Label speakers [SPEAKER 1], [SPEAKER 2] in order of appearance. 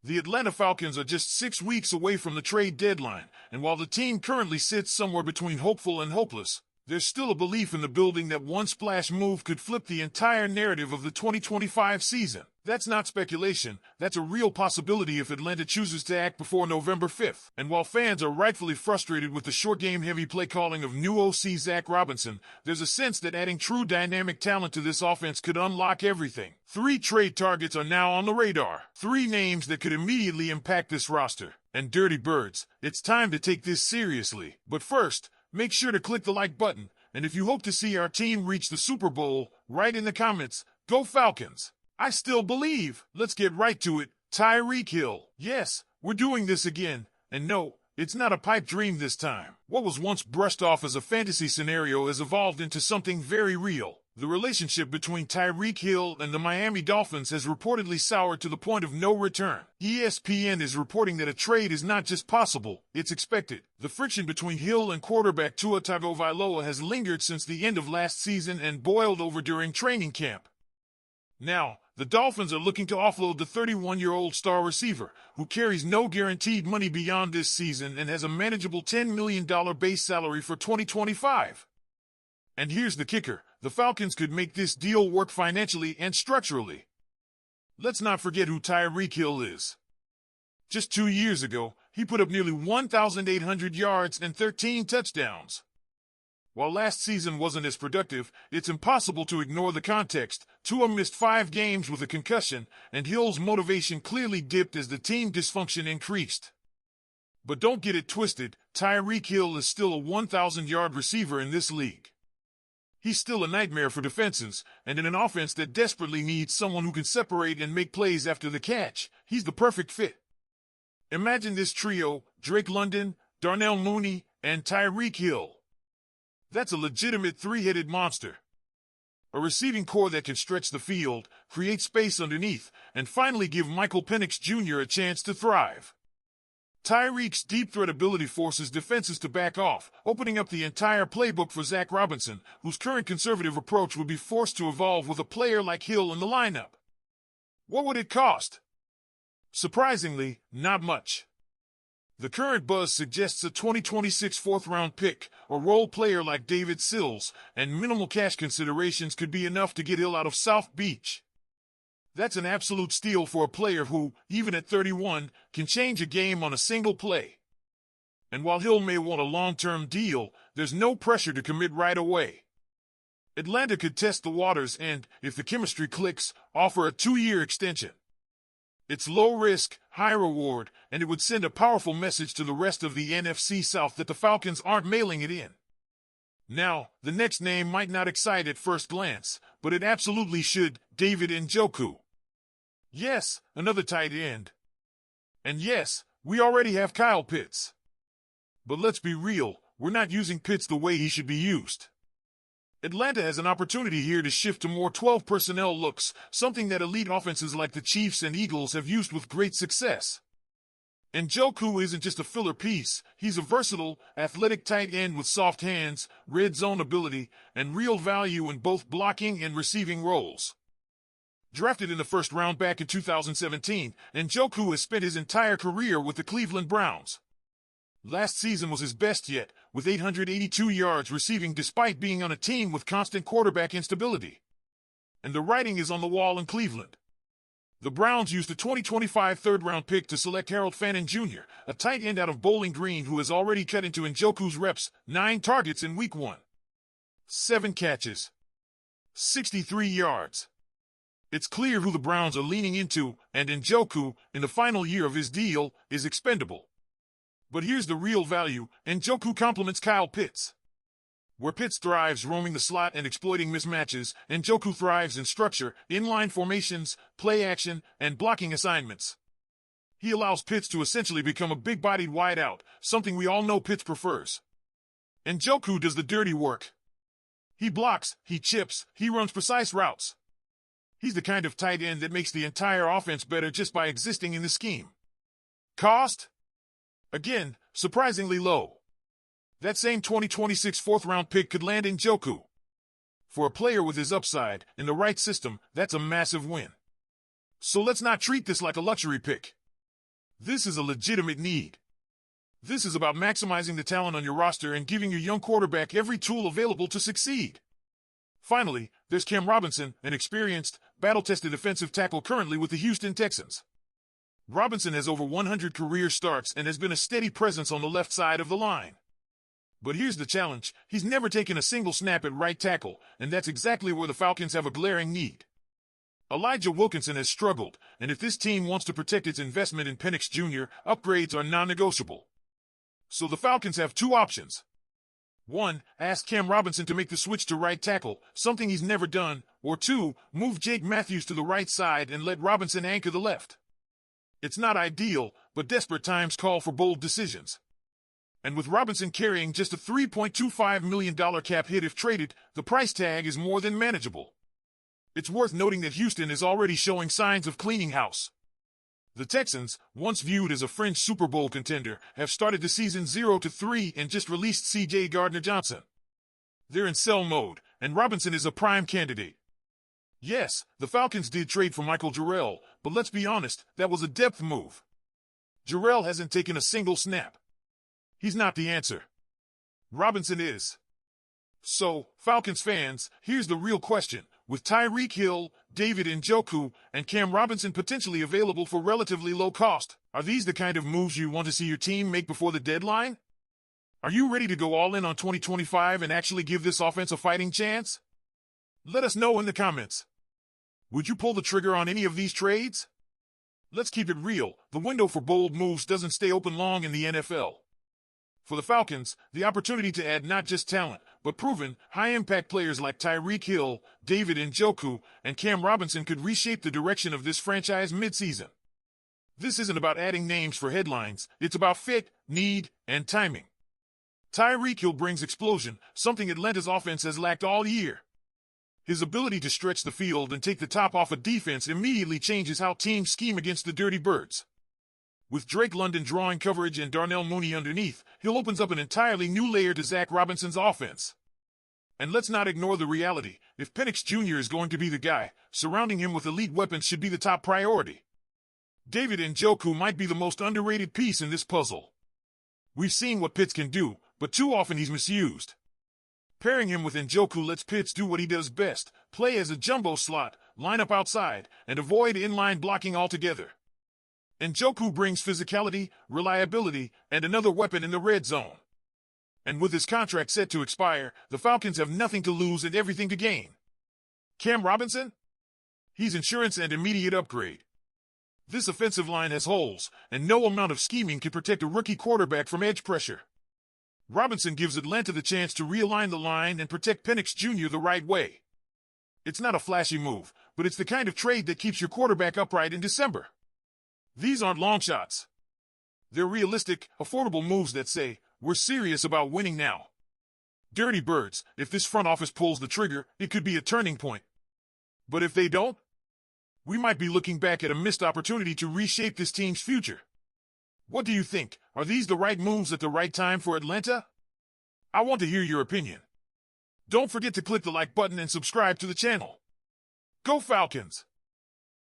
[SPEAKER 1] The Atlanta Falcons are just 6 weeks away from the trade deadline, and while the team currently sits somewhere between hopeful and hopeless, there's still a belief in the building that one splash move could flip the entire narrative of the 2025 season. That's not speculation, that's a real possibility if Atlanta chooses to act before November 5th. And while fans are rightfully frustrated with the short-game-heavy play calling of new OC Zach Robinson, there's a sense that adding true dynamic talent to this offense could unlock everything. 3 trade targets are now on the radar. 3 names that could immediately impact this roster. And Dirty Birds, it's time to take this seriously. But first, make sure to click the like button, and if you hope to see our team reach the Super Bowl, write in the comments, "Go Falcons." I still believe. Let's get right to it. Tyreek Hill. Yes, we're doing this again. And no, it's not a pipe dream this time. What was once brushed off as a fantasy scenario has evolved into something very real. The relationship between Tyreek Hill and the Miami Dolphins has reportedly soured to the point of no return. ESPN is reporting that a trade is not just possible, it's expected. The friction between Hill and quarterback Tua Tagovailoa has lingered since the end of last season and boiled over during training camp. Now, the Dolphins are looking to offload the 31-year-old star receiver, who carries no guaranteed money beyond this season and has a manageable $10 million base salary for 2025. And here's the kicker, the Falcons could make this deal work financially and structurally. Let's not forget who Tyreek Hill is. Just 2 years ago, he put up nearly 1,800 yards and 13 touchdowns. While last season wasn't as productive, it's impossible to ignore the context. Tua missed 5 games with a concussion, and Hill's motivation clearly dipped as the team dysfunction increased. But don't get it twisted, Tyreek Hill is still a 1,000-yard receiver in this league. He's still a nightmare for defenses, and in an offense that desperately needs someone who can separate and make plays after the catch, he's the perfect fit. Imagine this trio, Drake London, Darnell Mooney, and Tyreek Hill. That's a legitimate 3-headed monster. A receiving core that can stretch the field, create space underneath, and finally give Michael Penix Jr. a chance to thrive. Tyreek's deep threat ability forces defenses to back off, opening up the entire playbook for Zach Robinson, whose current conservative approach would be forced to evolve with a player like Hill in the lineup. What would it cost? Surprisingly, not much. The current buzz suggests a 2026 fourth-round pick, a role player like David Sills, and minimal cash considerations could be enough to get Hill out of South Beach. That's an absolute steal for a player who, even at 31, can change a game on a single play. And while Hill may want a long-term deal, there's no pressure to commit right away. Atlanta could test the waters and, if the chemistry clicks, offer a 2-year extension. It's low risk, high reward, and it would send a powerful message to the rest of the NFC South that the Falcons aren't mailing it in. Now, the next name might not excite at first glance, but it absolutely should, David Njoku. Yes, another tight end. And yes, we already have Kyle Pitts. But let's be real, we're not using Pitts the way he should be used. Atlanta has an opportunity here to shift to more 12 personnel looks, something that elite offenses like the Chiefs and Eagles have used with great success. Njoku isn't just a filler piece, he's a versatile, athletic tight end with soft hands, red zone ability, and real value in both blocking and receiving roles. Drafted in the first round back in 2017, Njoku has spent his entire career with the Cleveland Browns. Last season was his best yet, with 882 yards receiving despite being on a team with constant quarterback instability. And the writing is on the wall in Cleveland. The Browns used a 2025 third-round pick to select Harold Fannin Jr., a tight end out of Bowling Green who has already cut into Njoku's reps, 9 targets in Week 1. 7 catches. 63 yards. It's clear who the Browns are leaning into, and Njoku, in the final year of his deal, is expendable. But here's the real value, Njoku complements Kyle Pitts. Where Pitts thrives roaming the slot and exploiting mismatches, Njoku thrives in structure, inline formations, play action, and blocking assignments. He allows Pitts to essentially become a big-bodied wideout, something we all know Pitts prefers. Njoku does the dirty work. He blocks, he chips, he runs precise routes. He's the kind of tight end that makes the entire offense better just by existing in the scheme. Cost? Again, surprisingly low. That same 2026 fourth-round pick could land Njoku. For a player with his upside, in the right system, that's a massive win. So let's not treat this like a luxury pick. This is a legitimate need. This is about maximizing the talent on your roster and giving your young quarterback every tool available to succeed. Finally, there's Cam Robinson, an experienced, battle-tested defensive tackle currently with the Houston Texans. Robinson has over 100 career starts and has been a steady presence on the left side of the line. But here's the challenge: he's never taken a single snap at right tackle, and that's exactly where the Falcons have a glaring need. Elijah Wilkinson has struggled, and if this team wants to protect its investment in Penix Jr., upgrades are non-negotiable. So the Falcons have two options. 1. Ask Cam Robinson to make the switch to right tackle, something he's never done, or 2. Move Jake Matthews to the right side and let Robinson anchor the left. It's not ideal, but desperate times call for bold decisions. And with Robinson carrying just a $3.25 million cap hit if traded, the price tag is more than manageable. It's worth noting that Houston is already showing signs of cleaning house. The Texans, once viewed as a fringe Super Bowl contender, have started the season 0-3 and just released C.J. Gardner-Johnson. They're in sell mode, and Robinson is a prime candidate. Yes, the Falcons did trade for Michael Jarrell, but let's be honest, that was a depth move. Jarrell hasn't taken a single snap. He's not the answer. Robinson is. So, Falcons fans, here's the real question. With Tyreek Hill, David Njoku, and Cam Robinson potentially available for relatively low cost, are these the kind of moves you want to see your team make before the deadline? Are you ready to go all in on 2025 and actually give this offense a fighting chance? Let us know in the comments. Would you pull the trigger on any of these trades? Let's keep it real. The window for bold moves doesn't stay open long in the NFL. For the Falcons, the opportunity to add not just talent, but proven, high-impact players like Tyreek Hill, David Njoku, and Cam Robinson could reshape the direction of this franchise mid-season. This isn't about adding names for headlines, it's about fit, need, and timing. Tyreek Hill brings explosion, something Atlanta's offense has lacked all year. His ability to stretch the field and take the top off a defense immediately changes how teams scheme against the Dirty Birds. With Drake London drawing coverage and Darnell Mooney underneath, Hill opens up an entirely new layer to Zach Robinson's offense. And let's not ignore the reality: if Penix Jr. is going to be the guy, surrounding him with elite weapons should be the top priority. David Njoku might be the most underrated piece in this puzzle. We've seen what Pitts can do, but too often he's misused. Pairing him with Njoku lets Pitts do what he does best: play as a jumbo slot, line up outside, and avoid inline blocking altogether. Njoku brings physicality, reliability, and another weapon in the red zone. And with his contract set to expire, the Falcons have nothing to lose and everything to gain. Cam Robinson? He's insurance and immediate upgrade. This offensive line has holes, and no amount of scheming can protect a rookie quarterback from edge pressure. Robinson gives Atlanta the chance to realign the line and protect Penix Jr. the right way. It's not a flashy move, but it's the kind of trade that keeps your quarterback upright in December. These aren't long shots. They're realistic, affordable moves that say, we're serious about winning now. Dirty Birds, if this front office pulls the trigger, it could be a turning point. But if they don't, we might be looking back at a missed opportunity to reshape this team's future. What do you think? Are these the right moves at the right time for Atlanta? I want to hear your opinion. Don't forget to click the like button and subscribe to the channel. Go Falcons!